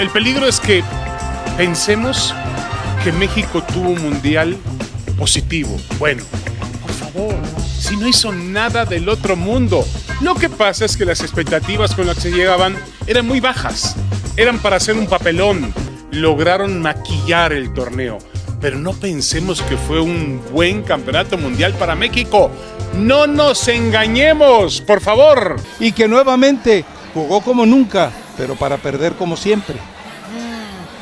El peligro es que pensemos que México tuvo un mundial positivo. Bueno, por favor, si no hizo nada del otro mundo. Lo que pasa es que las expectativas con las que llegaban eran muy bajas. Eran para hacer un papelón. Lograron maquillar el torneo. Pero no pensemos que fue un buen campeonato mundial para México. No nos engañemos, por favor. Y que nuevamente jugó como nunca, pero para perder como siempre.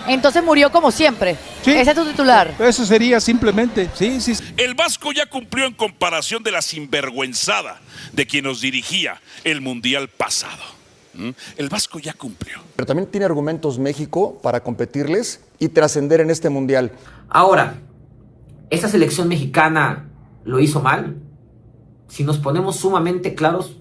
Entonces murió como siempre. Sí. Ese es tu titular. Eso sería simplemente, sí. El Vasco ya cumplió en comparación de la sinvergüenzada de quien nos dirigía el Mundial pasado. El Vasco ya cumplió. Pero también tiene argumentos México para competirles y trascender en este Mundial. Ahora, ¿esta selección mexicana lo hizo mal? Si nos ponemos sumamente claros,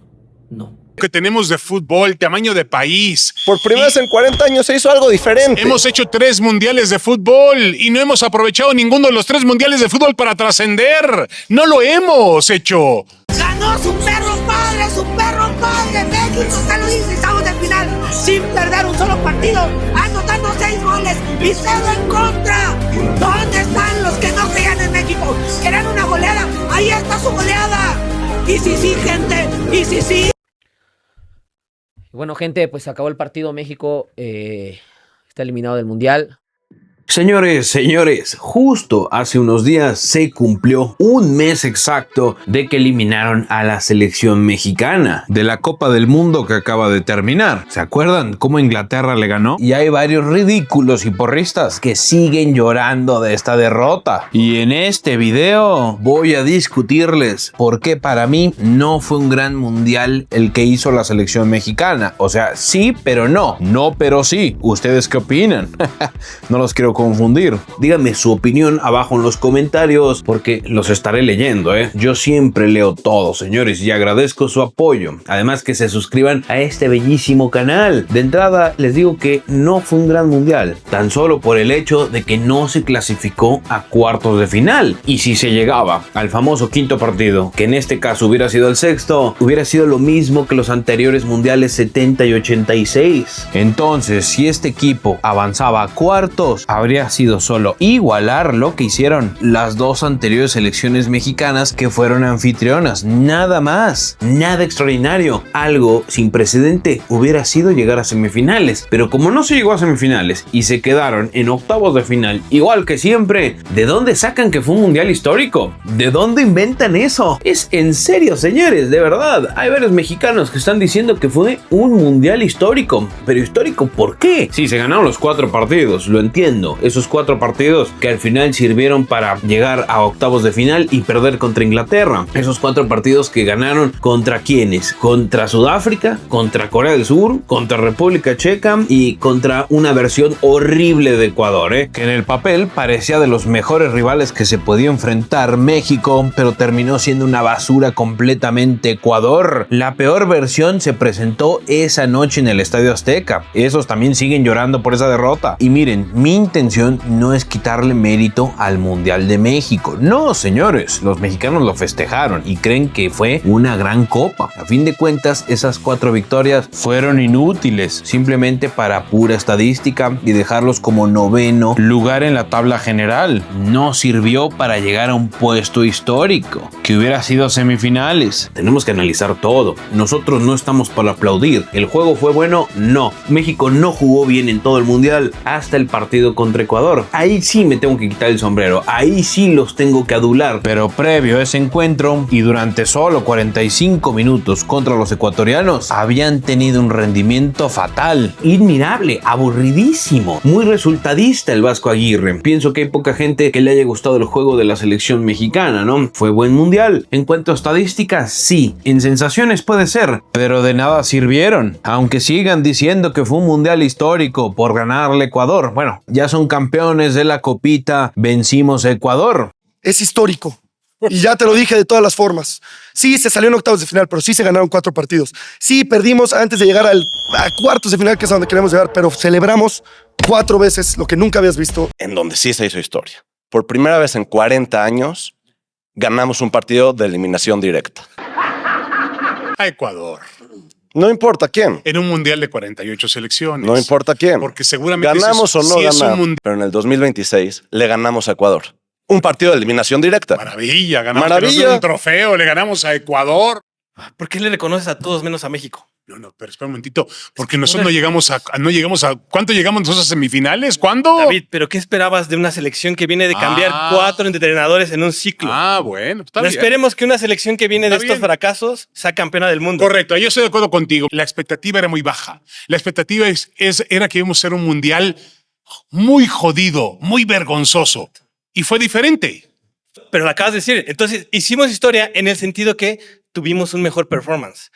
no. Que tenemos de fútbol, tamaño de país. Por primera vez en 40 años se hizo algo diferente. Hemos hecho 3 mundiales de fútbol y no hemos aprovechado ninguno de los 3 mundiales de fútbol para trascender. No lo hemos hecho. ¡Ganó su perro padre, su perro padre! México se lo hizo y estamos en final sin perder un solo partido, anotando 6 goles y 0 en contra. ¿Dónde están los que no creían en México? ¿Querían una goleada? Ahí está su goleada. Y sí, gente, y sí. Bueno, gente, pues acabó el partido. México está eliminado del Mundial. Señores, justo hace unos días se cumplió un mes exacto de que eliminaron a la selección mexicana de la Copa del Mundo que acaba de terminar. ¿Se acuerdan cómo Inglaterra le ganó? Y hay varios ridículos y porristas que siguen llorando de esta derrota. Y en este video voy a discutirles por qué para mí no fue un gran mundial el que hizo la selección mexicana. O sea, sí, pero no. No, pero sí. ¿Ustedes qué opinan? No los quiero confundir. Díganme su opinión abajo en los comentarios porque los estaré leyendo, Yo siempre leo todo, señores, y agradezco su apoyo. Además que se suscriban a este bellísimo canal. De entrada les digo que no fue un gran mundial, tan solo por el hecho de que no se clasificó a cuartos de final. Y si se llegaba al famoso quinto partido, que en este caso hubiera sido el sexto, hubiera sido lo mismo que los anteriores mundiales 70 y 86. Entonces, si este equipo avanzaba a cuartos, habría sido solo igualar lo que hicieron las 2 anteriores selecciones mexicanas que fueron anfitrionas. Nada más, nada extraordinario. Algo sin precedente hubiera sido llegar a semifinales, pero como no se llegó a semifinales y se quedaron en octavos de final, igual que siempre, ¿de dónde sacan que fue un mundial histórico? ¿De dónde inventan eso? Es en serio, señores, de verdad. Hay varios mexicanos que están diciendo que fue un mundial histórico, pero histórico ¿por qué? Sí, se ganaron los 4 partidos, lo entiendo. Esos 4 partidos que al final sirvieron para llegar a octavos de final y perder contra Inglaterra. Esos 4 partidos que ganaron ¿contra quiénes? Contra Sudáfrica, contra Corea del Sur, contra República Checa y contra una versión horrible de Ecuador, que en el papel parecía de los mejores rivales que se podía enfrentar México, pero terminó siendo una basura completamente Ecuador. La peor versión se presentó esa noche en el Estadio Azteca. Esos también siguen llorando por esa derrota. Y miren, mi intención no es quitarle mérito al Mundial de México. No, señores, los mexicanos lo festejaron y creen que fue una gran copa. A fin de cuentas, esas 4 victorias fueron inútiles, simplemente para pura estadística y dejarlos como 9º lugar en la tabla general. No sirvió para llegar a un puesto histórico, que hubiera sido semifinales. Tenemos que analizar todo. Nosotros no estamos para aplaudir. ¿El juego fue bueno? No. México no jugó bien en todo el Mundial hasta el partido contra Ecuador. Ahí sí me tengo que quitar el sombrero, ahí sí los tengo que adular. Pero previo a ese encuentro y durante solo 45 minutos contra los ecuatorianos, habían tenido un rendimiento fatal, admirable, aburridísimo, muy resultadista el Vasco Aguirre. Pienso que hay poca gente que le haya gustado el juego de la selección mexicana, ¿no? Fue buen mundial. En cuanto a estadísticas, sí. En sensaciones puede ser, pero de nada sirvieron. Aunque sigan diciendo que fue un mundial histórico por ganarle a Ecuador. Bueno, ya son campeones de la copita, vencimos a Ecuador. Es histórico. Y ya te lo dije de todas las formas. Sí, se salió en octavos de final, pero sí se ganaron 4 partidos. Sí, perdimos antes de llegar a cuartos de final, que es a donde queremos llegar, pero celebramos 4 veces lo que nunca habías visto. En donde sí se hizo historia. Por primera vez en 40 años, ganamos un partido de eliminación directa. A Ecuador. No importa quién. En un mundial de 48 selecciones. No importa quién. Porque seguramente ganamos o no sí es un ganamos. Pero en el 2026 le ganamos a Ecuador. Un partido de eliminación directa. Maravilla, ganamos Maravilla. un trofeo, le ganamos a Ecuador. ¿Por qué le reconoces a todos menos a México? No, pero espera un momentito, porque nosotros no llegamos a ¿cuánto llegamos nosotros a semifinales? ¿Cuándo? David, ¿pero qué esperabas de una selección que viene de cambiar 4 entrenadores en un ciclo? Bueno, está No bien. esperemos que una selección que viene Está de estos bien. fracasos sea campeona del mundo. Correcto, yo estoy de acuerdo contigo. La expectativa era muy baja. La expectativa era que íbamos a ser un mundial muy jodido, muy vergonzoso. Y fue diferente. Pero lo acabas de decir. Entonces, hicimos historia en el sentido que tuvimos un mejor performance.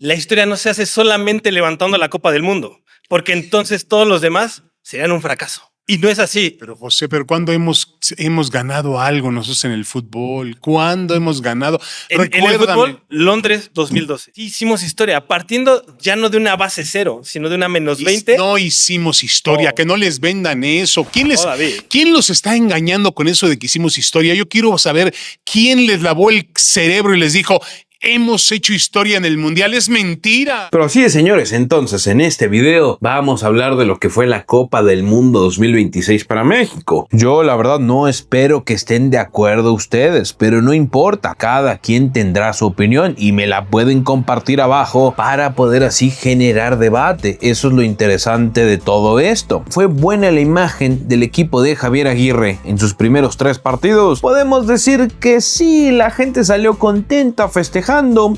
La historia no se hace solamente levantando la Copa del Mundo, porque entonces todos los demás serían un fracaso. Y no es así. Pero José, ¿cuándo hemos ganado algo nosotros en el fútbol? ¿Cuándo hemos ganado? En el fútbol, Londres 2012. Hicimos historia, partiendo ya no de una base 0, sino de una menos 20. No hicimos historia, que no les vendan eso. David. ¿Quién los está engañando con eso de que hicimos historia? Yo quiero saber quién les lavó el cerebro y les dijo, hemos hecho historia en el mundial. Es mentira. Pero así es, señores, entonces en este video vamos a hablar de lo que fue la Copa del Mundo 2026 para México. Yo la verdad no espero que estén de acuerdo ustedes, pero no importa, cada quien tendrá su opinión y me la pueden compartir abajo para poder así generar debate. Eso es lo interesante de todo esto. Fue buena la imagen del equipo de Javier Aguirre en sus primeros 3 partidos. Podemos decir que sí, la gente salió contenta, festejando.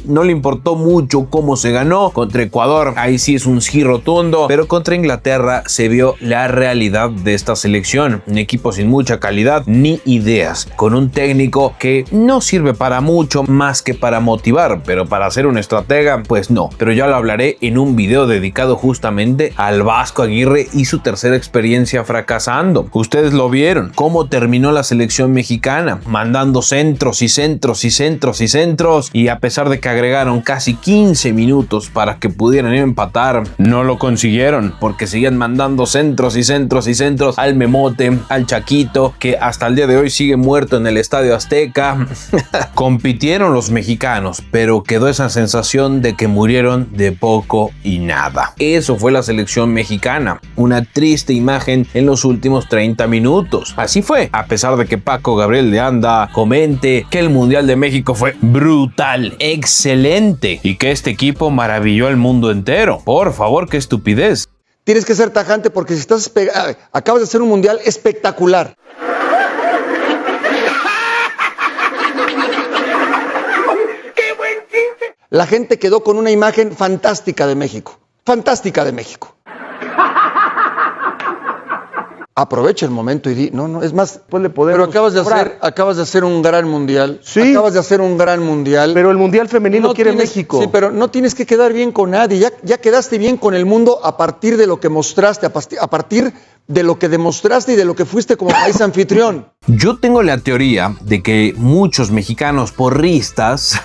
No le importó mucho cómo se ganó. Contra Ecuador, ahí sí es un sí rotundo, pero contra Inglaterra se vio la realidad de esta selección. Un equipo sin mucha calidad ni ideas, con un técnico que no sirve para mucho más que para motivar, pero para ser un estratega, pues no. Pero ya lo hablaré en un video dedicado justamente al Vasco Aguirre y su tercera experiencia fracasando. Ustedes lo vieron, cómo terminó la selección mexicana, mandando centros y centros y centros y centros, y a pesar de que agregaron casi 15 minutos para que pudieran empatar, no lo consiguieron porque seguían mandando centros y centros y centros al Memote, al Chaquito, que hasta el día de hoy sigue muerto en el Estadio Azteca. Compitieron los mexicanos, pero quedó esa sensación de que murieron de poco y nada. Eso fue la selección mexicana, una triste imagen en los últimos 30 minutos. Así fue, a pesar de que Paco Gabriel de Anda comente que el Mundial de México fue brutal, excelente, y que este equipo maravilló al mundo entero. Por favor, qué estupidez. Tienes que ser tajante porque si acabas de hacer un mundial espectacular. La gente quedó con una imagen fantástica de México. Fantástica de México. Aprovecha el momento y di, no, es más, pues le podemos. Pero acabas de hacer un gran mundial. Sí. Acabas de hacer un gran mundial. Pero el mundial femenino no quiere México. Sí, pero no tienes que quedar bien con nadie. Ya quedaste bien con el mundo a partir de lo que mostraste, a partir de lo que demostraste y de lo que fuiste como país anfitrión. Yo tengo la teoría de que muchos mexicanos porristas,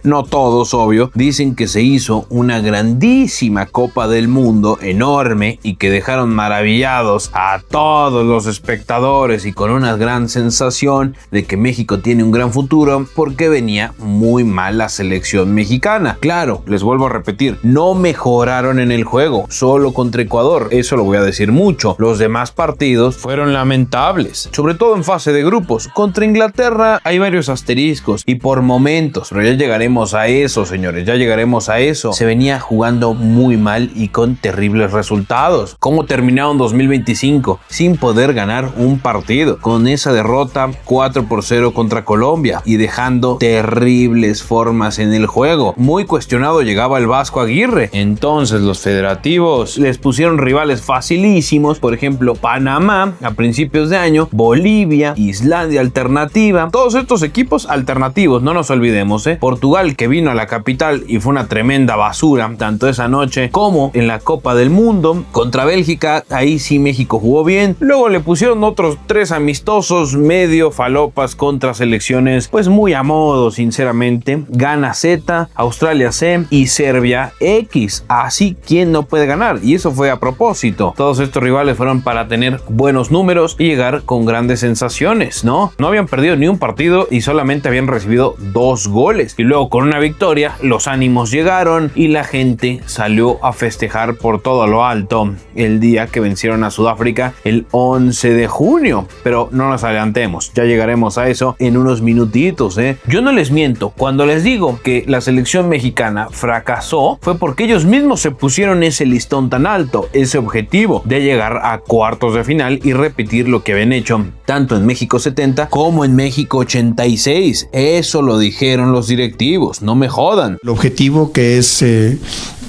no todos obvio, dicen que se hizo una grandísima Copa del Mundo, enorme, y que dejaron maravillados a todos los espectadores y con una gran sensación de que México tiene un gran futuro porque venía muy mal la selección mexicana. Claro, les vuelvo a repetir, no mejoraron en el juego, solo contra Ecuador, eso lo voy a decir mucho. Los demás partidos fueron lamentables, sobre todo en fase de grupos. Contra Inglaterra hay varios asteriscos y por momentos, pero ya llegaremos a eso, señores, ya llegaremos a eso. Se venía jugando muy mal y con terribles resultados. ¿Cómo terminaron 2025? Sin poder ganar un partido, con esa derrota 4-0 contra Colombia y dejando terribles formas en el juego. Muy cuestionado llegaba el Vasco Aguirre. Entonces los federativos les pusieron rivales facilísimos, por ejemplo Panamá a principios de año, Bolivia, Islandia alternativa, todos estos equipos alternativos, no nos olvidemos, Portugal, que vino a la capital y fue una tremenda basura, tanto esa noche como en la Copa del Mundo. Contra Bélgica, ahí sí México jugó bien, luego le pusieron otros 3 amistosos medio falopas contra selecciones pues muy a modo, sinceramente. Gana Z, Australia C y Serbia X, así ¿quién no puede ganar? Y eso fue a propósito. Todos estos rivales fueron para tener buenos números y llegar con grandes sensaciones, ¿no? No habían perdido ni un partido y solamente habían recibido 2 goles. Y luego con una victoria, los ánimos llegaron y la gente salió a festejar por todo lo alto el día que vencieron a Sudáfrica el 11 de junio. Pero no nos adelantemos, ya llegaremos a eso en unos minutitos, ¿eh? Yo no les miento, cuando les digo que la selección mexicana fracasó, fue porque ellos mismos se pusieron ese listón tan alto, ese objetivo de llegar a cuartos de final y repetir lo que habían hecho tanto en México 70 como en México 86. Eso lo dijeron los directivos, no me jodan. El objetivo que es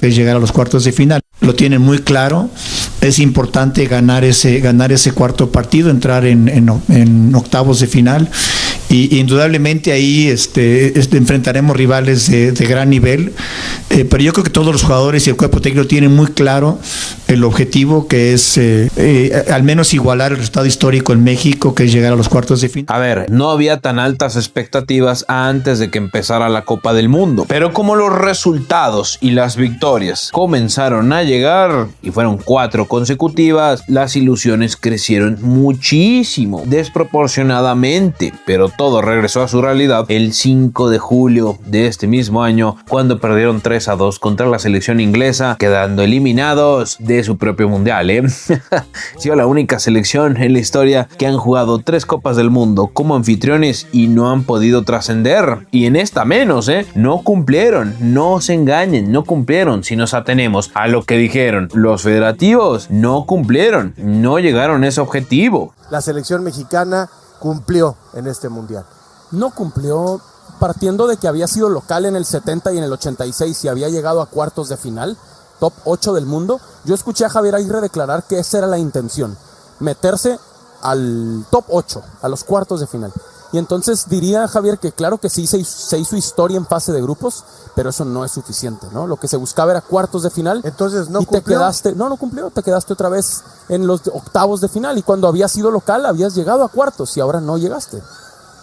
llegar a los cuartos de final. Lo tienen muy claro. Es importante ganar ese cuarto partido, entrar en octavos de final. Y indudablemente ahí enfrentaremos rivales de gran nivel. Pero yo creo que todos los jugadores y el cuerpo técnico tienen muy claro el objetivo, que es al menos igualar el resultado histórico en México, que es llegar a los cuartos de final. A ver, no había tan altas expectativas antes de que empezara la Copa del Mundo, pero como los resultados y las victorias comenzaron a llegar y fueron 4 consecutivas, las ilusiones crecieron muchísimo, desproporcionadamente, pero todo regresó a su realidad el 5 de julio de este mismo año, cuando perdieron 3-2 contra la selección inglesa, quedando eliminados de su propio mundial, ¿eh? Ha sido la única selección en la historia que han jugado 3 Copas del Mundo como anfitriones y no han podido trascender. Y en esta menos, no cumplieron, no se engañen, no cumplieron. Si nos atenemos a lo que dijeron los federativos, no cumplieron, no llegaron a ese objetivo. La selección mexicana cumplió en este mundial. No cumplió, partiendo de que había sido local en el 70 y en el 86 y había llegado a cuartos de final, top 8 del mundo. Yo escuché a Javier Aguirre declarar que esa era la intención, meterse al top 8, a los cuartos de final. Y entonces diría Javier que claro que sí se hizo historia en fase de grupos, pero eso no es suficiente, ¿no? Lo que se buscaba era cuartos de final. Entonces no y cumplió. te quedaste, no cumplió, te quedaste otra vez en los octavos de final y cuando habías sido local habías llegado a cuartos y ahora no llegaste.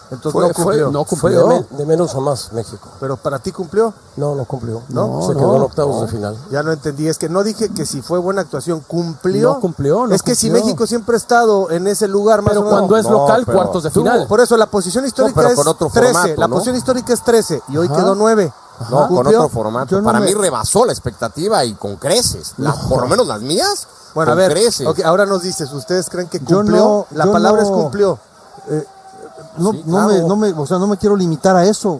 Entonces no cumplió. Fue de menos a más México. ¿Pero para ti cumplió? No cumplió. ¿No? Se quedó en octavos de final. Ya no entendí, es que no dije que si fue buena actuación, ¿cumplió? No cumplió. Es que si México siempre ha estado en ese lugar más pero o menos. Cuando es local, cuartos de final. Por eso la posición histórica es 13. Formato, la posición histórica es 13 y hoy quedó 9. No, con otro formato. Para mí rebasó la expectativa y con creces. Por lo menos las mías. Bueno, a ver, okay, ahora nos dices, ¿ustedes creen que cumplió? La palabra es cumplió. No me quiero limitar a eso,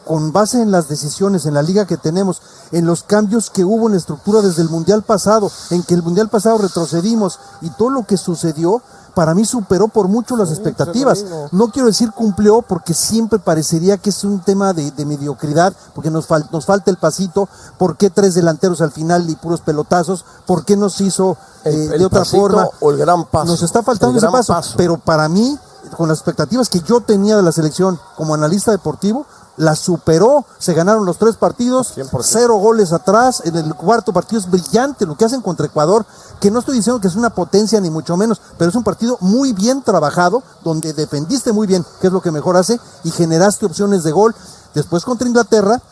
con base en las decisiones, en la liga que tenemos, en los cambios que hubo en la estructura desde el Mundial pasado, en que el Mundial pasado retrocedimos y todo lo que sucedió, para mí superó por mucho las expectativas. No quiero decir cumplió porque siempre parecería que es un tema de mediocridad, porque nos falta el pasito. ¿Por qué 3 delanteros al final y puros pelotazos? ¿Por qué nos hizo de otra forma? O el gran paso. Nos está faltando ese paso, pero para mí, con las expectativas que yo tenía de la selección como analista deportivo, la superó. Se ganaron los 3 partidos, 100%. 0 goles atrás. En el cuarto partido es brillante lo que hacen contra Ecuador, que no estoy diciendo que es una potencia ni mucho menos, pero es un partido muy bien trabajado, donde defendiste muy bien, que es lo que mejor hace, y generaste opciones de gol. Después contra Inglaterra,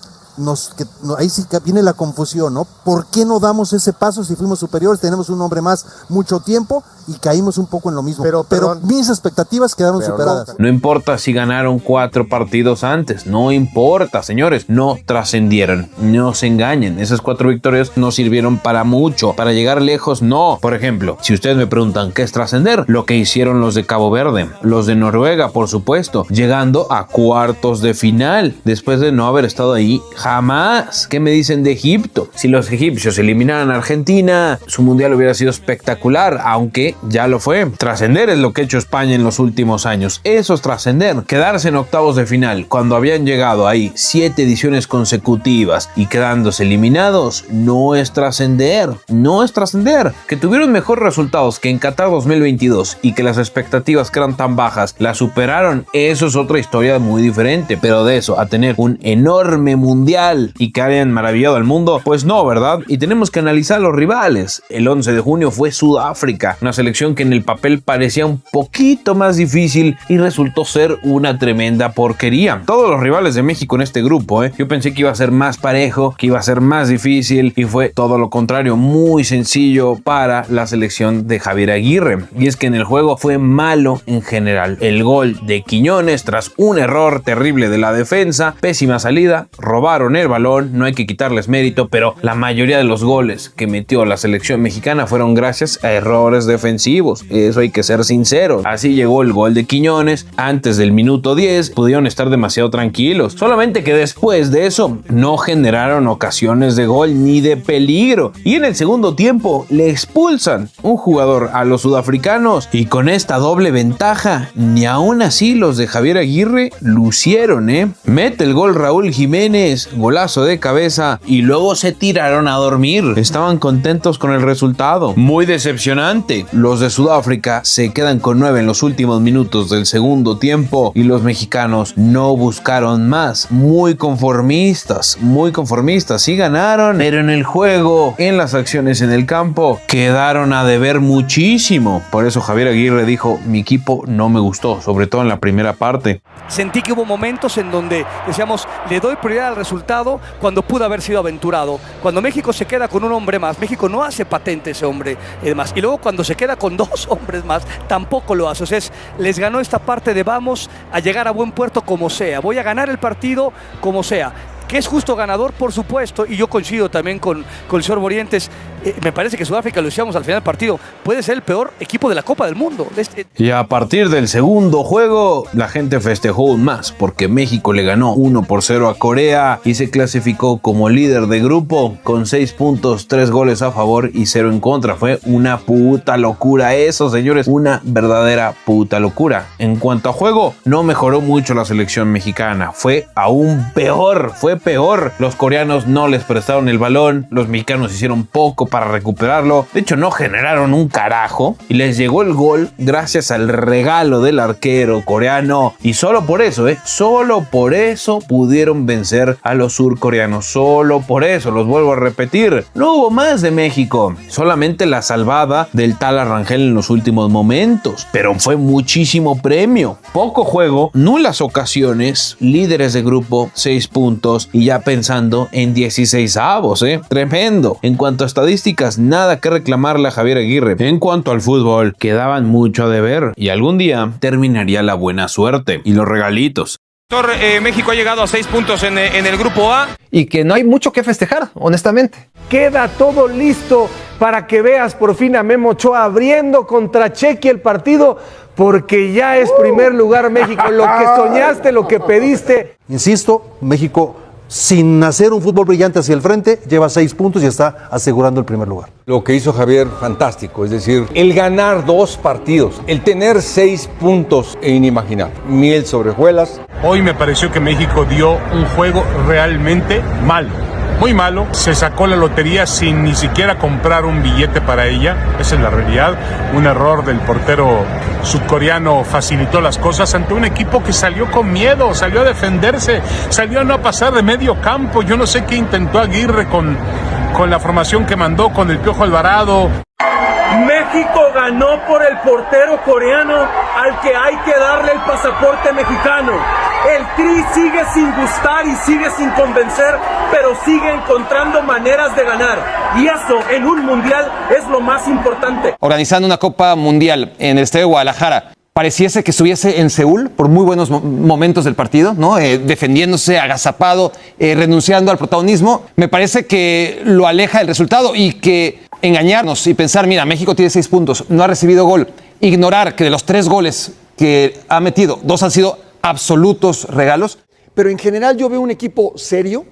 ahí sí que viene la confusión, ¿no? ¿Por qué no damos ese paso si fuimos superiores, tenemos un hombre más mucho tiempo y caímos un poco en lo mismo? Pero mis expectativas quedaron superadas. No importa si ganaron 4 partidos antes, no importa, señores, no trascendieron, no se engañen. Esas 4 victorias no sirvieron para mucho, para llegar lejos, no. Por ejemplo, si ustedes me preguntan qué es trascender, lo que hicieron los de Cabo Verde, los de Noruega, por supuesto, llegando a cuartos de final, después de no haber estado ahí jamás. ¿Qué me dicen de Egipto? Si los egipcios eliminaran a Argentina, su mundial hubiera sido espectacular, aunque ya lo fue. Trascender es lo que ha hecho España en los últimos años. Eso es trascender. Quedarse en octavos de final cuando habían llegado ahí 7 ediciones consecutivas y quedándose eliminados, no es trascender. No es trascender. Que tuvieron mejores resultados que en Qatar 2022 y que las expectativas que eran tan bajas las superaron, eso es otra historia muy diferente. Pero de eso a tener un enorme mundial mundial y que hayan maravillado al mundo, pues no, ¿verdad? Y tenemos que analizar los rivales. El 11 de junio fue Sudáfrica, una selección que en el papel parecía un poquito más difícil y resultó ser una tremenda porquería. Todos los rivales de México en este grupo, yo pensé que iba a ser más parejo, que iba a ser más difícil y fue todo lo contrario, muy sencillo para la selección de Javier Aguirre. Y es que en el juego fue malo en general. El gol de Quiñones tras un error terrible de la defensa, pésima salida, robaron el balón, no hay que quitarles mérito, pero la mayoría de los goles que metió la selección mexicana fueron gracias a errores defensivos, eso hay que ser sinceros. Así llegó el gol de Quiñones, antes del minuto 10 pudieron estar demasiado tranquilos, solamente que después de eso no generaron ocasiones de gol ni de peligro, y en el segundo tiempo le expulsan un jugador a los sudafricanos, y con esta doble ventaja ni aún así los de Javier Aguirre lucieron. Mete el gol Raúl Jiménez, golazo de cabeza, y luego se tiraron a dormir. Estaban contentos con el resultado. Muy decepcionante. Los de Sudáfrica se quedan con 9 en los últimos minutos del segundo tiempo y los mexicanos no buscaron más. Muy conformistas. Sí ganaron, pero en el juego, en las acciones en el campo, quedaron a deber muchísimo. Por eso Javier Aguirre dijo: mi equipo no me gustó, sobre todo en la primera parte. Sentí que hubo momentos en donde decíamos, le doy prioridad al resultado cuando pudo haber sido aventurado. Cuando México se queda con un hombre más, México no hace patente ese hombre más. Y luego cuando se queda con 2 hombres más, tampoco lo hace. O sea, les ganó esta parte de vamos a llegar a buen puerto como sea. Voy a ganar el partido como sea. Que es justo ganador, por supuesto, y yo coincido también con el señor Morientes. Me parece que Sudáfrica, lo decíamos al final del partido, puede ser el peor equipo de la Copa del Mundo. Y a partir del segundo juego, la gente festejó aún más, porque México le ganó 1-0 a Corea y se clasificó como líder de grupo con 6 puntos, 3 goles a favor y 0 en contra. Fue una puta locura eso, señores, una verdadera puta locura. En cuanto a juego, no mejoró mucho la selección mexicana, fue aún peor, los coreanos no les prestaron el balón, los mexicanos hicieron poco para recuperarlo, de hecho no generaron un carajo y les llegó el gol gracias al regalo del arquero coreano y solo por eso pudieron vencer a los surcoreanos, solo por eso, los vuelvo a repetir, no hubo más de México, solamente la salvada del tal Arrangel en los últimos momentos, pero fue muchísimo premio, poco juego, nulas ocasiones, líderes de grupo, 6 puntos y ya pensando en 16avos, tremendo. En cuanto a estadísticas, nada que reclamarle a Javier Aguirre. En cuanto al fútbol, quedaban mucho a deber y algún día terminaría la buena suerte y los regalitos. México ha llegado a 6 puntos en el grupo A. Y que no hay mucho que festejar, honestamente. Queda todo listo para que veas por fin a Memo Ochoa abriendo contra Chequia el partido, porque ya es primer lugar México. Lo que soñaste, lo que pediste. Insisto, México, sin hacer un fútbol brillante hacia el frente, lleva 6 puntos y está asegurando el primer lugar. Lo que hizo Javier, fantástico, es decir, el ganar 2 partidos, el tener 6 puntos inimaginable. Miel sobre hojuelas. Hoy me pareció que México dio un juego realmente malo. Muy malo, se sacó la lotería sin ni siquiera comprar un billete para ella, esa es la realidad. Un error del portero sudcoreano facilitó las cosas ante un equipo que salió con miedo, salió a defenderse, salió a no pasar de medio campo. Yo no sé qué intentó Aguirre con la formación que mandó con el Piojo Alvarado. México ganó por el portero coreano al que hay que darle el pasaporte mexicano. El Tri sigue sin gustar y sigue sin convencer, pero sigue encontrando maneras de ganar. Y eso en un mundial es lo más importante. Organizando una Copa Mundial en el estadio de Guadalajara, pareciese que estuviese en Seúl por muy buenos momentos del partido, ¿no? Defendiéndose, agazapado, renunciando al protagonismo. Me parece que lo aleja del resultado y que engañarnos y pensar, mira, México tiene 6 puntos, no ha recibido gol. Ignorar que de los 3 goles que ha metido, 2 han sido absolutos regalos. Pero en general yo veo un equipo serio,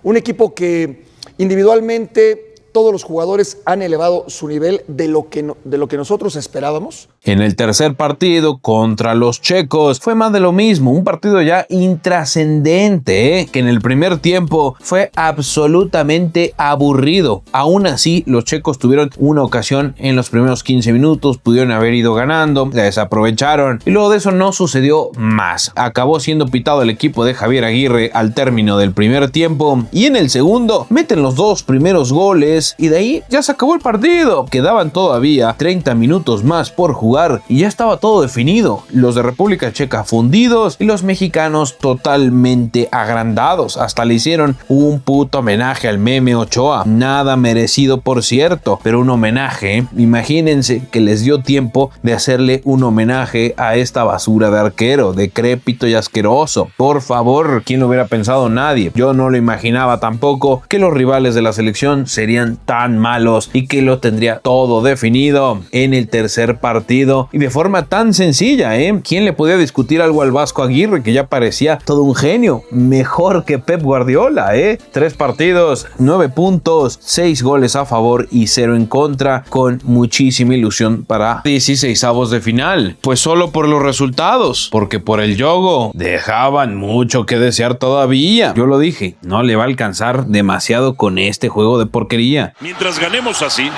un equipo que individualmente todos los jugadores han elevado su nivel de lo que nosotros esperábamos. En el tercer partido contra los checos fue más de lo mismo, un partido ya intrascendente, que en el primer tiempo fue absolutamente aburrido. Aún así, los checos tuvieron una ocasión en los primeros 15 minutos, pudieron haber ido ganando, la desaprovecharon y luego de eso no sucedió más. Acabó siendo pitado el equipo de Javier Aguirre al término del primer tiempo y en el segundo meten los 2 primeros goles y de ahí ya se acabó el partido. Quedaban todavía 30 minutos más por jugar y ya estaba todo definido. Los de República Checa fundidos y los mexicanos totalmente agrandados. Hasta le hicieron un puto homenaje al Meme Ochoa. Nada merecido, por cierto, pero un homenaje, ¿eh? Imagínense que les dio tiempo de hacerle un homenaje a esta basura de arquero, decrépito y asqueroso. Por favor, ¿quién lo hubiera pensado? Nadie. Yo no lo imaginaba tampoco que los rivales de la selección serían tan malos y que lo tendría todo definido en el tercer partido y de forma tan sencilla, ¿eh? ¿Quién le podía discutir algo al Vasco Aguirre, que ya parecía todo un genio? Mejor que Pep Guardiola, ¿eh? 3 partidos, 9 puntos, 6 goles a favor y 0 en contra, con muchísima ilusión para 16avos de final. Pues solo por los resultados, porque por el juego dejaban mucho que desear todavía. Yo lo dije, no le va a alcanzar demasiado con este juego de porquería. Mientras ganemos así,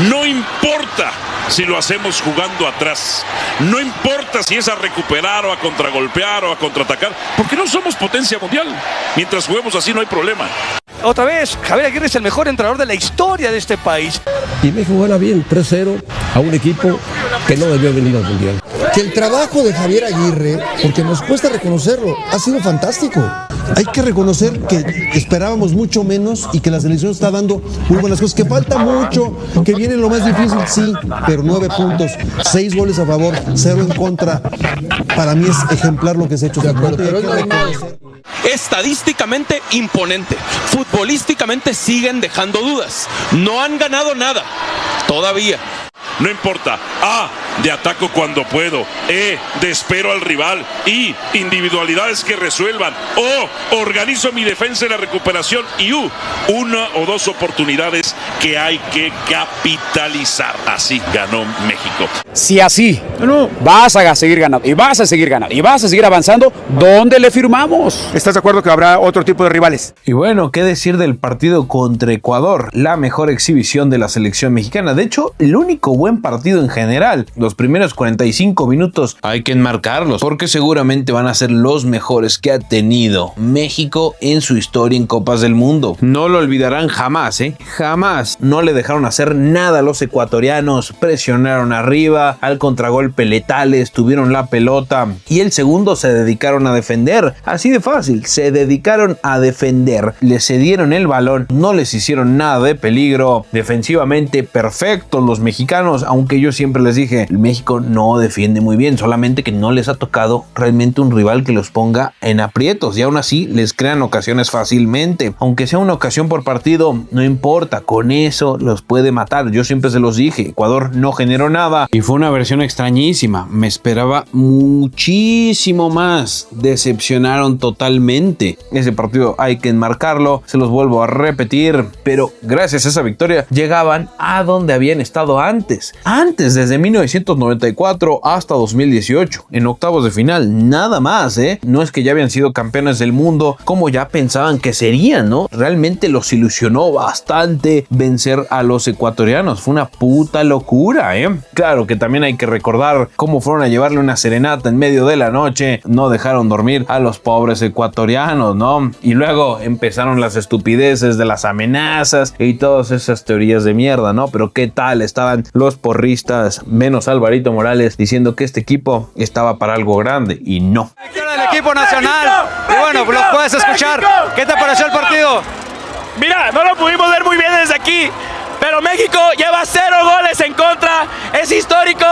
no importa si lo hacemos jugando atrás. No importa si es a recuperar o a contragolpear o a contraatacar, porque no somos potencia mundial. Mientras juguemos así no hay problema. Otra vez, Javier Aguirre es el mejor entrenador de la historia de este país. Y México gana bien, 3-0 a un equipo que no debió venir al mundial. Que el trabajo de Javier Aguirre, porque nos cuesta reconocerlo, ha sido fantástico. Hay que reconocer que esperábamos mucho menos y que la selección está dando muy buenas cosas, que falta mucho, que viene lo más difícil, sí, pero 9 puntos, 6 goles a favor, 0 en contra. Para mí es ejemplar lo que se ha hecho. De acuerdo, pero estadísticamente imponente. Futbolísticamente siguen dejando dudas. No han ganado nada. Todavía. No importa. A, de ataco cuando puedo. E, de espero al rival. I, individualidades que resuelvan. O, organizo mi defensa en la recuperación. Y U, 1 o 2 oportunidades que hay que capitalizar. Así ganó México. Si así vas a seguir ganando y vas a seguir ganando y vas a seguir avanzando, ¿dónde le firmamos? ¿Estás de acuerdo que habrá otro tipo de rivales? Y bueno, ¿qué decir del partido contra Ecuador? La mejor exhibición de la selección mexicana. De hecho, el único buen partido en general. Los primeros 45 minutos hay que enmarcarlos porque seguramente van a ser los mejores que ha tenido México en su historia en Copas del Mundo. No lo olvidarán jamás, ¿eh? Jamás. No le dejaron hacer nada a los ecuatorianos. Presionaron arriba, al contragolpe letales, tuvieron la pelota y el segundo se dedicaron a defender. Así de fácil, se dedicaron a defender. Les cedieron el balón, no les hicieron nada de peligro. Defensivamente perfectos los mexicanos, aunque yo siempre les dije, México no defiende muy bien, solamente que no les ha tocado realmente un rival que los ponga en aprietos y aún así les crean ocasiones fácilmente. Aunque sea una ocasión por partido, no importa, con eso los puede matar. Yo siempre se los dije, Ecuador no generó nada y fue una versión extrañísima. Me esperaba muchísimo más. Decepcionaron totalmente. Ese partido hay que enmarcarlo, se los vuelvo a repetir, pero gracias a esa victoria llegaban a donde habían estado antes, desde 1994 hasta 2018, en octavos de final, nada más, no es que ya habían sido campeones del mundo como ya pensaban que serían, ¿no? Realmente los ilusionó bastante vencer a los ecuatorianos, fue una puta locura, Claro que también hay que recordar cómo fueron a llevarle una serenata en medio de la noche, no dejaron dormir a los pobres ecuatorianos, ¿no? Y luego empezaron las estupideces de las amenazas y todas esas teorías de mierda, ¿no? Pero ¿qué tal estaban los porristas, menos Alvarito Morales, diciendo que este equipo estaba para algo grande? Y no. El equipo nacional, y bueno, los puedes escuchar. ¿Qué te pareció el partido? Mira, no lo pudimos ver muy bien desde aquí, pero México lleva 0 goles en contra, es histórico,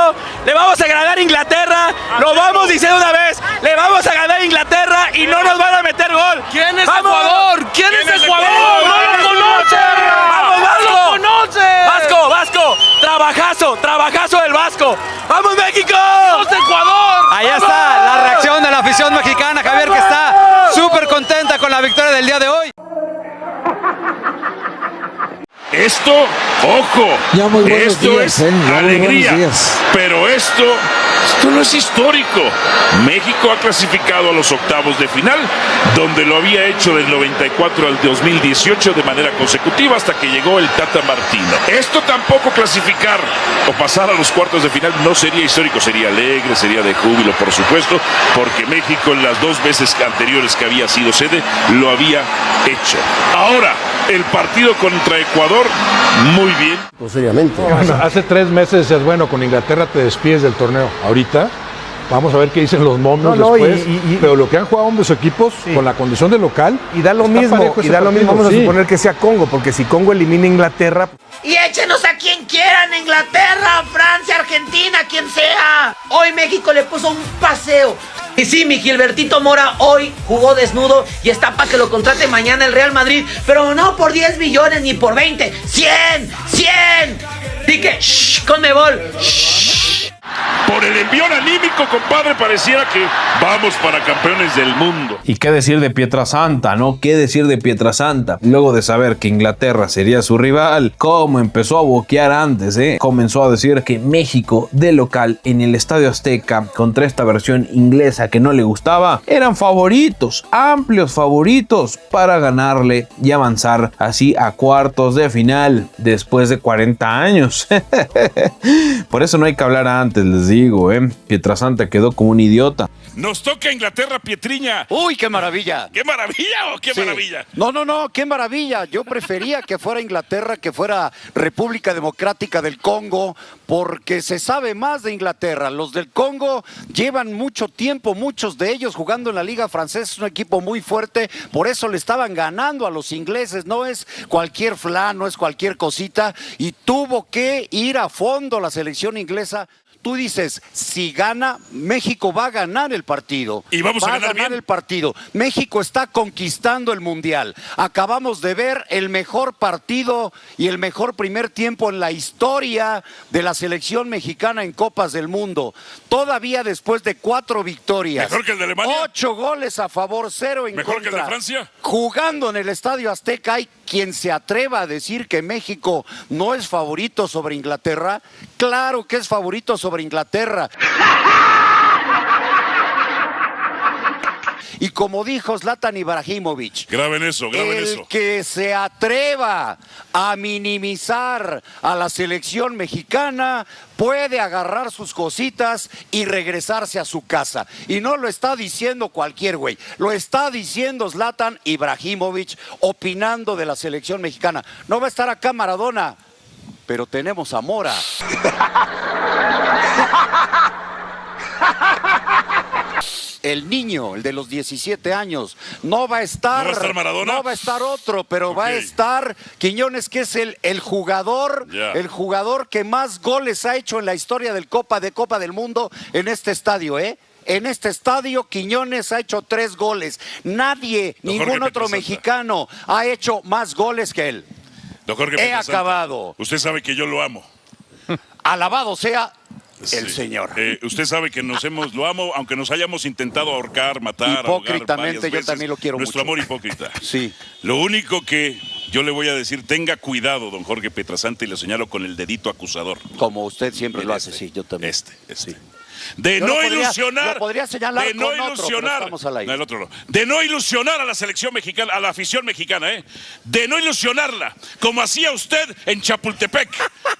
le vamos a ganar a Inglaterra, lo vamos diciendo una vez, le vamos a ganar a Inglaterra y no nos van a meter gol. ¿Quién es Ecuador? ¿Quién es Ecuador? ¡No lo conoce! ¡Vamos, Vasco! ¡No lo conoce! Trabajazo del Vasco. ¡Vamos, México! ¡Vamos, Ecuador! Ahí está la reacción de la afición mexicana, Javier, que está súper contenta con la victoria del día de hoy. Esto, ojo, esto es alegría, pero esto no es histórico. México ha clasificado a los octavos de final, donde lo había hecho del 94 al 2018 de manera consecutiva hasta que llegó el Tata Martino. Esto tampoco clasificar o pasar a los cuartos de final no sería histórico, sería alegre, sería de júbilo, por supuesto, porque México en las 2 veces anteriores que había sido sede lo había hecho. Ahora, el partido contra Ecuador, muy bien. Pues seriamente. Bueno, hace 3 meses decías, bueno, con Inglaterra te despides del torneo. Ahorita vamos a ver qué dicen los momios después. Pero lo que han jugado ambos equipos con la condición de local. Y da lo mismo, vamos a suponer que sea Congo, porque si Congo elimina a Inglaterra. Y échenos a quien quieran, Inglaterra, Francia, Argentina, quien sea. Hoy México le puso un paseo. Y sí, mi Gilbertito Mora hoy jugó desnudo y está para que lo contrate mañana el Real Madrid. Pero no por 10 millones ni por 20. ¡100! Así que, Conmebol, Por el envión anímico, compadre, pareciera que vamos para campeones del mundo. Y qué decir de Pietrasanta, ¿no? ¿Qué decir de Pietrasanta? Luego de saber que Inglaterra sería su rival, cómo empezó a boquear antes, comenzó a decir que México de local en el Estadio Azteca contra esta versión inglesa que no le gustaba, eran favoritos, amplios favoritos para ganarle y avanzar así a cuartos de final después de 40 años. Por eso no hay que hablar antes, les digo, Pietrasanta quedó como un idiota. Nos toca Inglaterra, Pietriña. ¡Uy, qué maravilla! ¿Qué maravilla o qué maravilla? No, qué maravilla. Yo prefería que fuera Inglaterra, que fuera República Democrática del Congo, porque se sabe más de Inglaterra. Los del Congo llevan mucho tiempo, muchos de ellos jugando en la Liga Francesa, es un equipo muy fuerte, por eso le estaban ganando a los ingleses, no es cualquier flan, no es cualquier cosita, y tuvo que ir a fondo la selección inglesa. Tú dices, si gana, México va a ganar el partido. Y vamos a ganar bien el partido. México está conquistando el Mundial. Acabamos de ver el mejor partido y el mejor primer tiempo en la historia de la selección mexicana en Copas del Mundo. Todavía después de 4 victorias. Mejor que el de Alemania. 8 goles a favor, 0 en contra. Mejor que el de Francia. Jugando en el Estadio Azteca, hay quien se atreva a decir que México no es favorito sobre Inglaterra. Claro que es favorito sobre Inglaterra. Y como dijo Zlatan Ibrahimovic, graben eso. El que se atreva a minimizar a la selección mexicana puede agarrar sus cositas y regresarse a su casa. Y no lo está diciendo cualquier güey, lo está diciendo Zlatan Ibrahimovic opinando de la selección mexicana. No va a estar acá Maradona, pero tenemos a Mora. El niño, el de los 17 años, no va a estar Maradona, no va a estar otro, pero va a estar Quiñones, que es el jugador, el jugador que más goles ha hecho en la historia de Copa del Mundo en este estadio, En este estadio, Quiñones ha hecho 3 goles. Nadie, ningún otro mexicano ha hecho más goles que él. He acabado. Usted sabe que yo lo amo. Alabado sea el Señor. Usted sabe que lo amo, aunque nos hayamos intentado ahorcar, matar, hipócritamente, yo también lo quiero nuestro mucho. Amor hipócrita. Sí. Lo único que yo le voy a decir, tenga cuidado, don Jorge Pietrasanta, y le señalo con el dedito acusador. Como usted siempre lo hace, sí, yo también. Sí. De no ilusionar, de no ilusionar a la selección mexicana, a la afición mexicana, de no ilusionarla, como hacía usted en Chapultepec,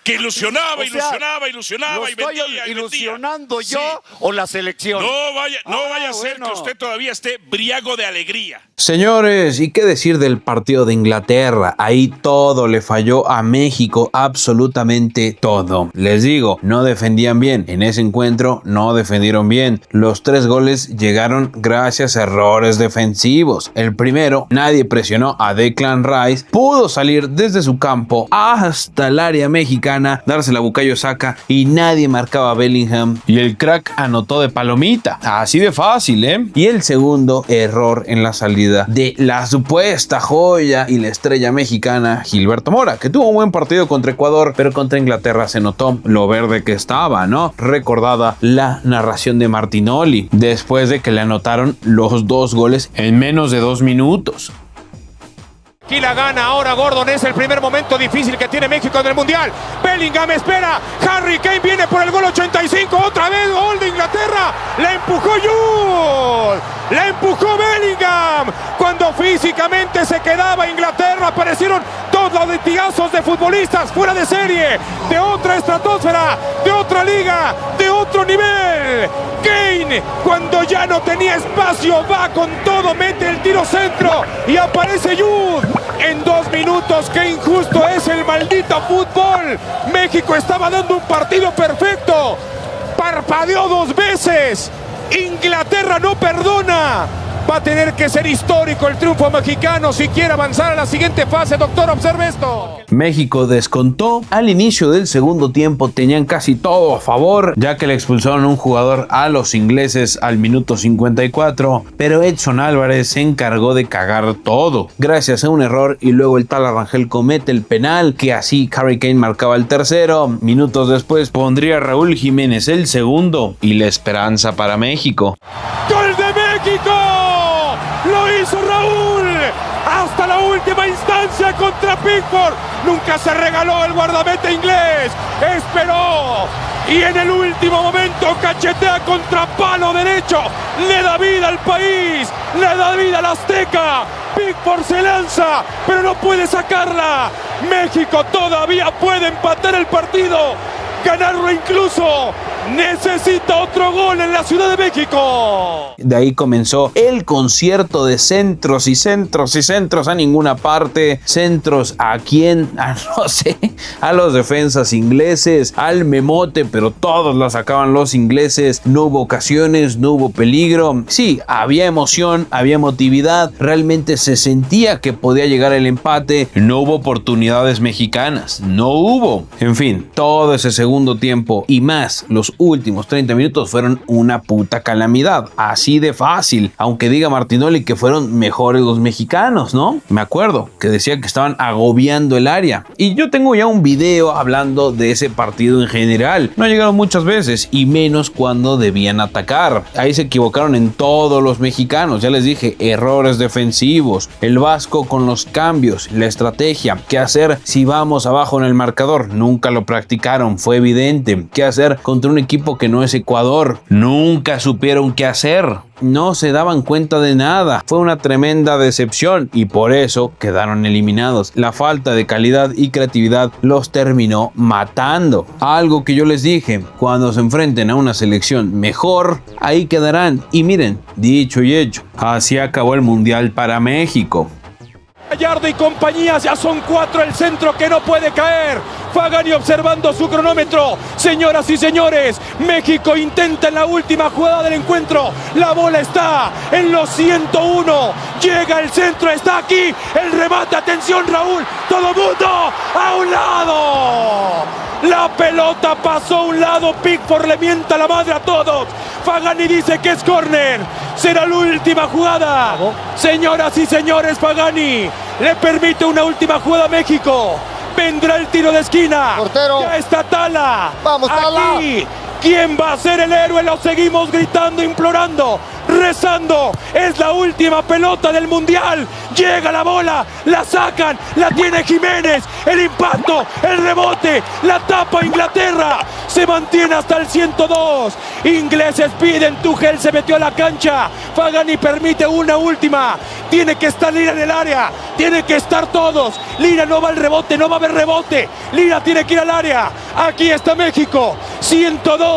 que ilusionaba y vendía. ¿Ilusionando yo o la selección? No vaya a ser que usted todavía esté briago de alegría. Señores, ¿y qué decir del partido de Inglaterra? Ahí todo le falló a México, absolutamente todo. Les digo, no defendían bien. En ese encuentro no defendieron bien. Los 3 goles llegaron gracias a errores defensivos. El primero, nadie presionó a Declan Rice. Pudo salir desde su campo hasta el área mexicana, dársela a Bukayo Saka y nadie marcaba a Bellingham. Y el crack anotó de palomita. Así de fácil, Y el segundo, error en la salida de la supuesta joya y la estrella mexicana Gilberto Mora, que tuvo un buen partido contra Ecuador, pero contra Inglaterra se notó lo verde que estaba, ¿no? Recordada la narración de Martinoli después de que le anotaron los 2 goles en menos de 2 minutos. Aquí la gana ahora Gordon, es el primer momento difícil que tiene México en el Mundial. Bellingham espera, Harry Kane viene por el gol 85, otra vez gol de Inglaterra. La empujó Jude, la empujó Bellingham. Cuando físicamente se quedaba Inglaterra, aparecieron todos los latigazos de futbolistas fuera de serie, de otra estratosfera, de otra liga, de otro nivel. Kane, cuando ya no tenía espacio, va con todo, mete el tiro centro y aparece Jude. En 2 minutos, qué injusto es el maldito fútbol. México estaba dando un partido perfecto. Parpadeó 2 veces. Inglaterra no perdona. Va a tener que ser histórico el triunfo mexicano si quiere avanzar a la siguiente fase. Doctor, observe esto. México descontó. Al inicio del segundo tiempo tenían casi todo a favor, ya que le expulsaron a un jugador a los ingleses al minuto 54, pero Edson Álvarez se encargó de cagar todo, gracias a un error, y luego el tal Rangel comete el penal, que así Harry Kane marcaba el tercero. Minutos después pondría Raúl Jiménez el segundo, y la esperanza para México. ¡Gol de México! ¡Lo hizo Raúl! Hasta la última instancia contra Pickford. Nunca se regaló el guardameta inglés. Esperó. Y en el último momento cachetea contra palo derecho. Le da vida al país. Le da vida al Azteca. Pickford se lanza, pero no puede sacarla. México todavía puede empatar el partido. Ganarlo incluso. Necesita otro gol en la Ciudad de México. De ahí comenzó el concierto de centros y centros y centros a ninguna parte. Centros a quién, no sé, a los defensas ingleses, al memote, pero todos la sacaban los ingleses. No hubo ocasiones, no hubo peligro. Sí, había emoción, había emotividad. Realmente se sentía que podía llegar el empate. No hubo oportunidades mexicanas, no hubo. En fin, todo ese segundo tiempo y más los últimos 30 minutos fueron una puta calamidad, así de fácil, aunque diga Martinoli que fueron mejores los mexicanos, ¿no? Me acuerdo que decía que estaban agobiando el área, y yo tengo ya un video hablando de ese partido en general. No llegaron muchas veces, y menos cuando debían atacar. Ahí se equivocaron en todos los mexicanos, ya les dije, errores defensivos, el Vasco con los cambios, la estrategia, qué hacer si vamos abajo en el marcador, nunca lo practicaron, fue evidente. Qué hacer contra un equipo que no es Ecuador, nunca supieron qué hacer. No se daban cuenta de nada. Fue una tremenda decepción y por eso quedaron eliminados. La falta de calidad y creatividad los terminó matando. Algo que yo les dije, cuando se enfrenten a una selección mejor, ahí quedarán. Y miren, dicho y hecho, así acabó el Mundial para México. Gallardo y compañía, ya son 4 el centro que no puede caer. Fagani observando su cronómetro. Señoras y señores, México intenta en la última jugada del encuentro. La bola está en los 101. Llega el centro, está aquí. El remate, atención Raúl. Todo mundo a un lado. La pelota pasó a un lado. Pickford le mienta la madre a todos. Fagani dice que es córner. Será la última jugada. Señoras y señores, Fagani le permite una última jugada a México. Vendrá el tiro de esquina. Portero. Ya está Tala. Vamos, Tala. Aquí. ¿Quién va a ser el héroe? Lo seguimos gritando, implorando, rezando. Es la última pelota del Mundial. Llega la bola, la sacan, la tiene Jiménez. El impacto, el rebote, la tapa Inglaterra. Se mantiene hasta el 102. Ingleses piden, Tuchel se metió a la cancha. Fagani permite una última. Tiene que estar Lira en el área. Tiene que estar todos. Lira no va al rebote, no va a haber rebote. Lira tiene que ir al área. Aquí está México. 102.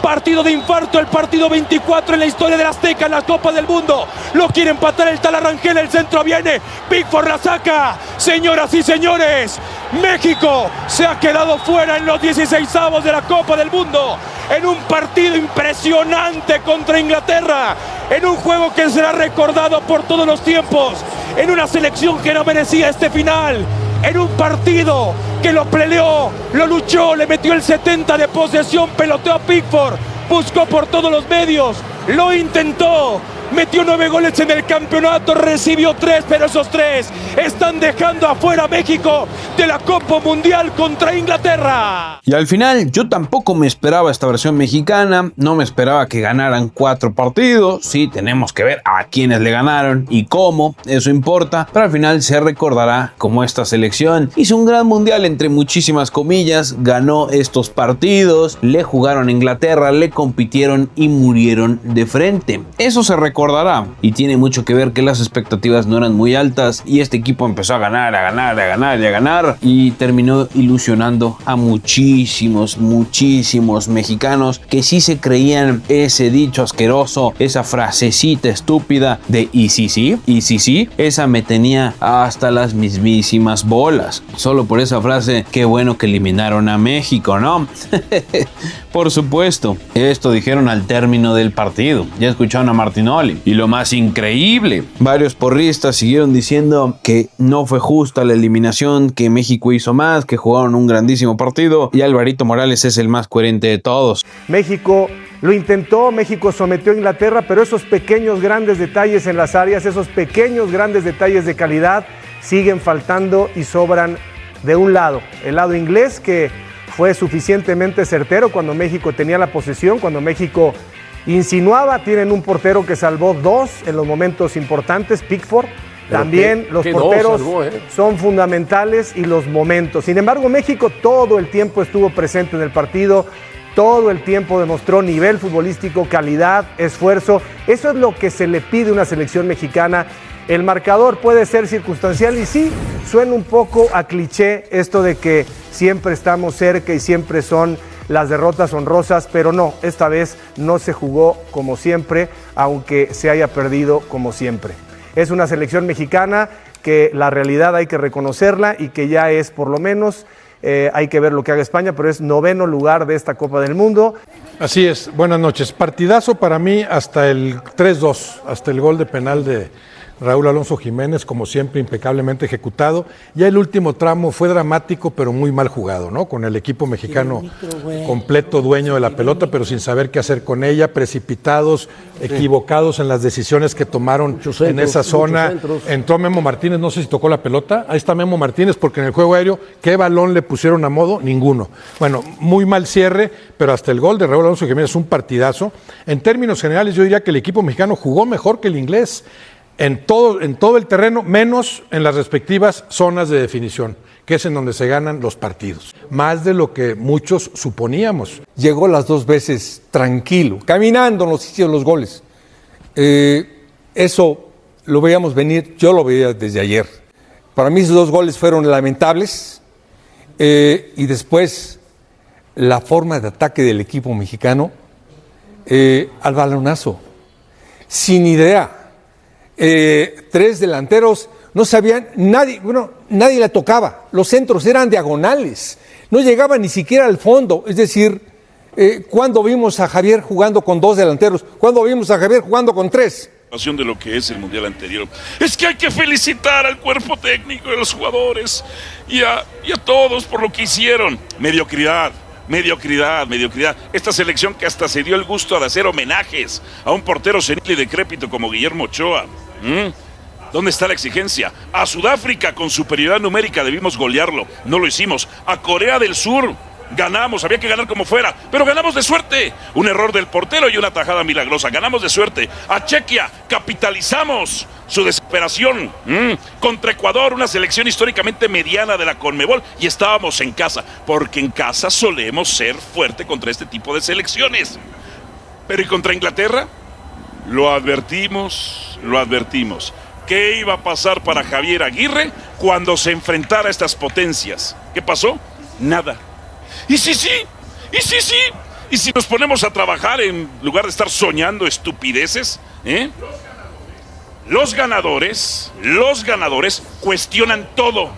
Partido de infarto, el partido 24 en la historia del Azteca en la Copa del Mundo. Lo quiere empatar el tal Rangel, el centro viene. Pickford la saca. Señoras y señores, México se ha quedado fuera en los 16avos de la Copa del Mundo. En un partido impresionante contra Inglaterra. En un juego que será recordado por todos los tiempos. En una selección que no merecía este final. En un partido que lo peleó, lo luchó, le metió el 70 de posesión, peloteó a Pickford, buscó por todos los medios, lo intentó, metió 9 goles en el campeonato, recibió 3, pero esos 3 están dejando afuera a México de la Copa Mundial contra Inglaterra. Y al final yo tampoco me esperaba esta versión mexicana, no me esperaba que ganaran 4 partidos, sí, tenemos que ver a quiénes le ganaron y cómo, eso importa, pero al final se recordará como esta selección hizo un gran mundial entre muchísimas comillas, ganó estos partidos, le jugaron a Inglaterra, le compitieron y murieron de frente. Eso se recordará y tiene mucho que ver que las expectativas no eran muy altas y este equipo empezó a ganar y terminó ilusionando a muchísimos mexicanos que sí se creían ese dicho asqueroso, esa frasecita estúpida de y sí, esa me tenía hasta las mismísimas bolas. Solo por esa frase, qué bueno que eliminaron a México, ¿no? Por supuesto, esto dijeron al término del partido. Ya escucharon a Martinoli. Y lo más increíble, varios porristas siguieron diciendo que no fue justa la eliminación, que México hizo más, que jugaron un grandísimo partido y Alvarito Morales es el más coherente de todos. México lo intentó, México sometió a Inglaterra, pero esos pequeños grandes detalles en las áreas, esos pequeños grandes detalles de calidad siguen faltando y sobran de un lado. El lado inglés, que fue suficientemente certero cuando México tenía la posesión, cuando México insinuaba. Tienen un portero que salvó 2 en los momentos importantes, Pickford. También los porteros son fundamentales y los momentos. Sin embargo, México todo el tiempo estuvo presente en el partido, todo el tiempo demostró nivel futbolístico, calidad, esfuerzo. Eso es lo que se le pide a una selección mexicana. El marcador puede ser circunstancial y sí, suena un poco a cliché esto de que siempre estamos cerca y siempre son las derrotas honrosas, pero no, esta vez no se jugó como siempre, aunque se haya perdido como siempre. Es una selección mexicana que la realidad hay que reconocerla y que ya es por lo menos, hay que ver lo que haga España, pero es 9º lugar de esta Copa del Mundo. Así es, buenas noches. Partidazo para mí hasta el 3-2, hasta el gol de penal de Raúl Alonso Jiménez, como siempre, impecablemente ejecutado. Ya el último tramo fue dramático, pero muy mal jugado, ¿no? Con el equipo mexicano completo dueño de la pelota, pero sin saber qué hacer con ella, precipitados, equivocados en las decisiones que tomaron en esa zona. Entró Memo Martínez, no sé si tocó la pelota. Ahí está Memo Martínez, porque en el juego aéreo, ¿qué balón le pusieron a modo? Ninguno. Bueno, muy mal cierre, pero hasta el gol de Raúl Alonso Jiménez es un partidazo. En términos generales, yo diría que el equipo mexicano jugó mejor que el inglés. En todo el terreno, menos en las respectivas zonas de definición, que es en donde se ganan los partidos. Más de lo que muchos suponíamos. Llegó las 2 veces tranquilo, caminando nos hicieron los goles. Eso lo veíamos venir, yo lo veía desde ayer. Para mí esos 2 goles fueron lamentables y después la forma de ataque del equipo mexicano al balonazo, sin idea. 3 delanteros, no sabían, nadie la tocaba, los centros eran diagonales, no llegaban ni siquiera al fondo, es decir, ¿cuándo vimos a Javier jugando con 2 delanteros? ¿Cuándo vimos a Javier jugando con 3? De lo que es el mundial anterior. Es que hay que felicitar al cuerpo técnico de los jugadores y a todos por lo que hicieron. Mediocridad. Esta selección que hasta se dio el gusto de hacer homenajes a un portero senil y decrépito como Guillermo Ochoa. ¿Dónde está la exigencia? A Sudáfrica con superioridad numérica debimos golearlo, no lo hicimos. A Corea del Sur ganamos, había que ganar como fuera, pero ganamos de suerte. Un error del portero y una tajada milagrosa, ganamos de suerte. A Chequia capitalizamos su desesperación. Contra Ecuador, una selección históricamente mediana de la Conmebol, y estábamos en casa, porque en casa solemos ser fuerte contra este tipo de selecciones. Pero ¿y contra Inglaterra? Lo advertimos. ¿Qué iba a pasar para Javier Aguirre cuando se enfrentara a estas potencias? ¿Qué pasó? Nada. Y sí. Y si nos ponemos a trabajar en lugar de estar soñando estupideces, los ganadores cuestionan todo,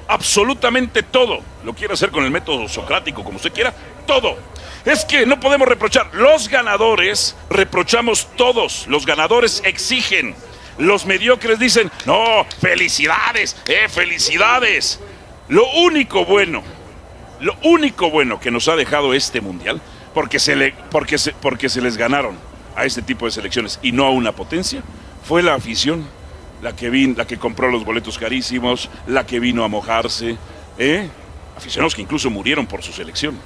absolutamente todo. Lo quiere hacer con el método socrático, como usted quiera, todo. Es que no podemos reprochar. Los ganadores reprochamos todos. Los ganadores exigen. Los mediocres dicen, no, felicidades. Lo único bueno que nos ha dejado este mundial, porque se les ganaron a este tipo de selecciones y no a una potencia, fue la afición, la que compró los boletos carísimos, la que vino a mojarse, aficionados que incluso murieron por su selección.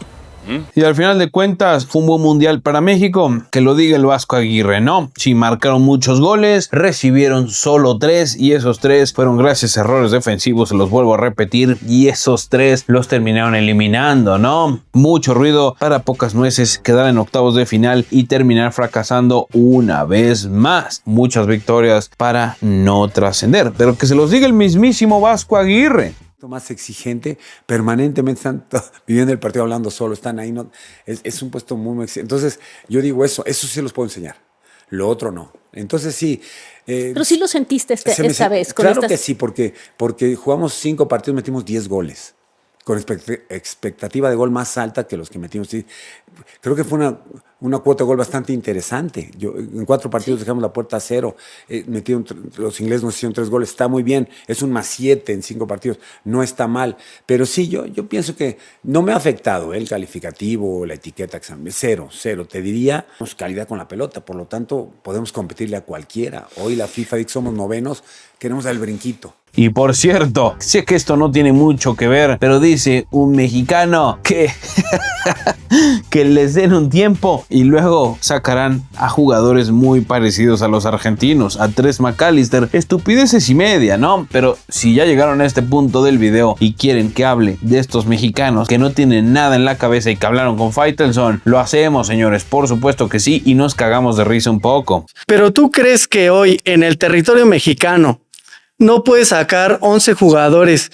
Y al final de cuentas fue un buen mundial para México, que lo diga el Vasco Aguirre, ¿no? Sí, marcaron muchos goles, recibieron solo 3 y esos 3 fueron gracias a errores defensivos, se los vuelvo a repetir, y esos 3 los terminaron eliminando, ¿no? Mucho ruido para pocas nueces, quedar en octavos de final y terminar fracasando una vez más. Muchas victorias para no trascender, pero que se los diga el mismísimo Vasco Aguirre. Más exigente, permanentemente están viviendo el partido hablando solo, están ahí, no, es un puesto muy exigente. Entonces yo digo eso sí los puedo enseñar, lo otro no. Entonces sí. Pero sí lo sentiste esta vez. Claro que sí, porque jugamos 5 partidos, metimos 10 goles, con expectativa de gol más alta que los que metimos. Sí, creo que fue una cuota de gol bastante interesante. En 4 partidos dejamos la puerta a 0. Los ingleses nos hicieron 3 goles. Está muy bien. Es un +7 en 5 partidos. No está mal. Pero sí, yo pienso que no me ha afectado el calificativo, la etiqueta. 0. Te diría, tenemos calidad con la pelota. Por lo tanto, podemos competirle a cualquiera. Hoy la FIFA dice que somos novenos. Queremos dar el brinquito. Y por cierto, sé que esto no tiene mucho que ver, pero dice un mexicano que les den un tiempo y luego sacarán a jugadores muy parecidos a los argentinos, a 3 McAllister, estupideces y media, ¿no? Pero si ya llegaron a este punto del video y quieren que hable de estos mexicanos que no tienen nada en la cabeza y que hablaron con Faitelson, lo hacemos, señores, por supuesto que sí, y nos cagamos de risa un poco. Pero ¿tú crees que hoy en el territorio mexicano no puedes sacar 11 jugadores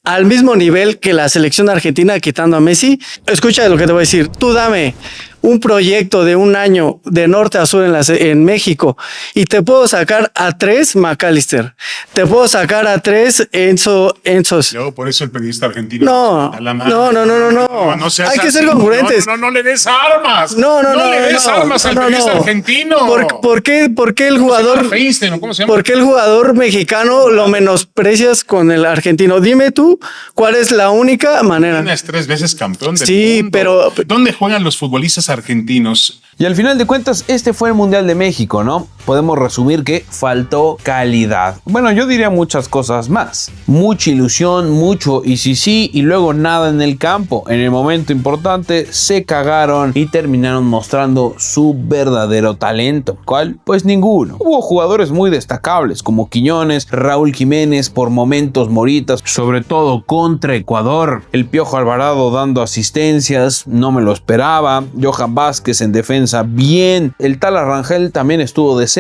al mismo nivel que la selección argentina quitando a Messi? Escucha lo que te voy a decir. Tú dame un proyecto de un año de norte a sur en México y te puedo sacar a 3 McAllister. Te puedo sacar a 3 Enzos. Yo, por eso el periodista argentino. No. Hay que ser congruentes. No le des armas. No le des armas al periodista argentino. ¿Por qué el jugador? ¿Cómo se llama? ¿Por qué el jugador mexicano lo menosprecias con el argentino? Dime tú, ¿cuál es la única manera? Tienes 3 veces campeón del mundo. Pero ¿dónde juegan los futbolistas argentinos? Y al final de cuentas, este fue el Mundial de México, ¿no? Podemos resumir que faltó calidad. Bueno, yo diría muchas cosas más. Mucha ilusión, mucho y sí, y luego nada en el campo. En el momento importante se cagaron y terminaron mostrando su verdadero talento. ¿Cuál? Pues ninguno. Hubo jugadores muy destacables como Quiñones, Raúl Jiménez, por momentos Moritas, sobre todo contra Ecuador. El Piojo Alvarado dando asistencias, no me lo esperaba. Johan Vázquez en defensa bien. El Tala Rangel también estuvo decente.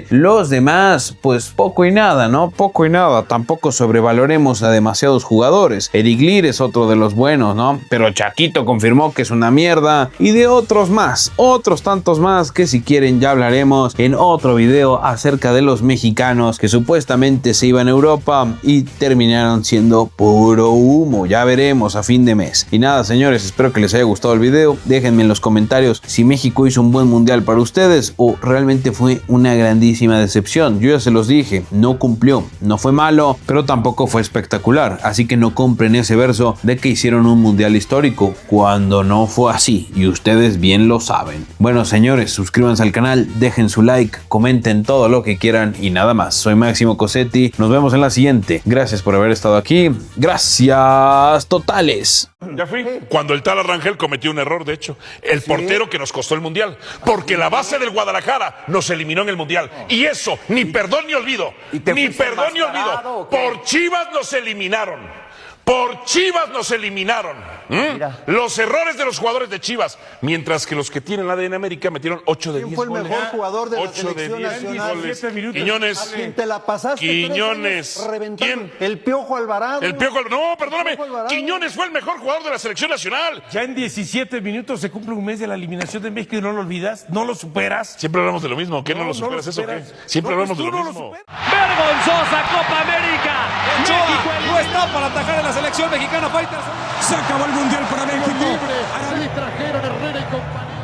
Los demás, pues poco y nada, ¿no? Poco y nada. Tampoco sobrevaloremos a demasiados jugadores. Eric Lir es otro de los buenos, ¿no? Pero Chaquito confirmó que es una mierda. Y de otros más, otros tantos más que si quieren ya hablaremos en otro video acerca de los mexicanos que supuestamente se iban a Europa y terminaron siendo puro humo. Ya veremos a fin de mes. Y nada, señores, espero que les haya gustado el video. Déjenme en los comentarios si México hizo un buen mundial para ustedes o realmente fue una grandísima decepción. Yo ya se los dije, no cumplió, no fue malo, pero tampoco fue espectacular, así que no compren ese verso de que hicieron un mundial histórico cuando no fue así y ustedes bien lo saben. Bueno, señores, suscríbanse al canal, dejen su like, comenten todo lo que quieran y nada más. Soy Máximo Cosetti, nos vemos en la siguiente. Gracias por haber estado aquí, gracias totales. Ya fui. Cuando el Tala Rangel cometió un error, de hecho, el portero que nos costó el mundial, porque la base del Guadalajara nos eliminó en el mundial. Y eso, ni perdón ni olvido. Ni perdón ni olvido. Por Chivas nos eliminaron. Por Chivas nos eliminaron. Los errores de los jugadores de Chivas. Mientras que los que tienen la ADN América metieron 8 de 10 goles. ¿Quién fue el mejor jugador de la 8 de 10 nacional? goles. Quiñones. ¿A quién te la pasaste? Quiñones. ¿Quién? El Piojo Alvarado. No, perdóname. Quiñones fue el mejor jugador de la selección nacional. Ya en 17 minutos se cumple un mes de la eliminación de México y no lo olvidas, no lo superas. Siempre hablamos de lo mismo. ¿Qué no lo superas eso? ¿Qué? Siempre hablamos de lo mismo. Vergonzosa Copa América. México no está para atajar en la selección mexicana. Faitelson. Se acabó el mundial para México. Libre, se distrajeron Herrera y compañía.